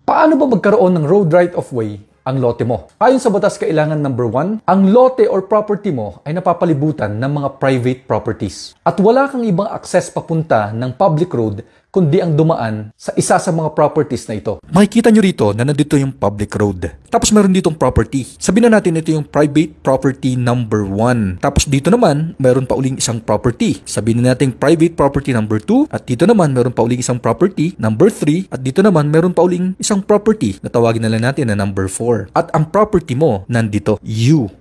Paano ba magkaroon ng road right of way ang lote mo? Ayon sa batas, kailangan number 1, ang lote or property mo ay napapalibutan ng mga private properties. At wala kang ibang access papunta ng public road kundi ang dumaan sa isa sa mga properties na ito. Makikita nyo rito na nandito yung public road. Tapos meron ditong property. Sabihin na natin ito yung private property number 1. Tapos dito naman, meron pa uling isang property. Sabihin na natin private property number 2. At dito naman, meron pa uling isang property number 3. At dito naman, meron pa uling isang property na tawagin na lang natin na number 4. At ang property mo, nandito.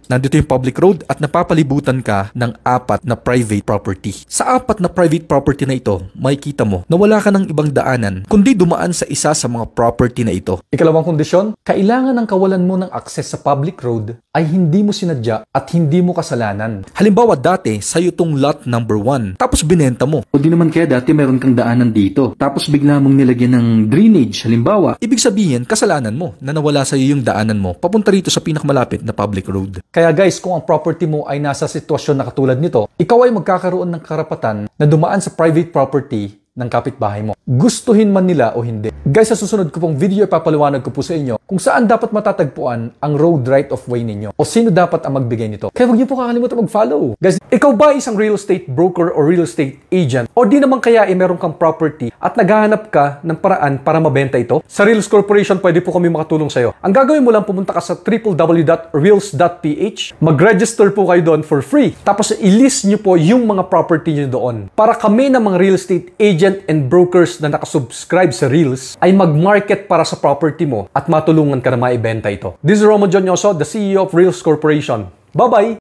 Nandito yung public road at napapalibutan ka ng 4 na private property. Sa 4 na private property na ito, makikita mo na wala ka ng ibang daanan kundi dumaan sa isa sa mga property na ito. Ikalawang kondisyon, kailangan ng kawalan mo ng access sa public road ay hindi mo sinadya at hindi mo kasalanan. Halimbawa dati, sa'yo tong lot number 1, tapos binenta mo. O di naman kaya dati meron kang daanan dito, tapos bigla mong nilagyan ng drainage, halimbawa. Ibig sabihin, kasalanan mo na nawala sa'yo yung daanan mo papunta rito sa pinakamalapit na public road. Kaya guys, kung ang property mo ay nasa sitwasyon na katulad nito, ikaw ay magkakaroon ng karapatan na dumaan sa private property ng kapitbahay mo. Gustuhin man nila o hindi. Guys, sa susunod ko pong video, ipapaliwanag ko po sa inyo kung saan dapat matatagpuan ang road right of way ninyo o sino dapat ang magbigay nito. Kaya huwag niyo po kakalimutan mag-follow. Guys, ikaw ba isang real estate broker o real estate agent? O di naman kaya meron kang property at naghahanap ka ng paraan para mabenta ito? Sa Reals Corporation, pwede po kami makatulong sa'yo. Ang gagawin mo lang, pumunta ka sa www.reals.ph. Mag-register po kayo doon for free. Tapos i-list nyo po yung mga property nyo doon. Para kami ng mga real estate agent and brokers na nakasubscribe sa Reels ay mag-market para sa property mo at matulungan ka na maibenta ito. This is Romo Jonyoso, the CEO of Reals Corporation. Bye-bye!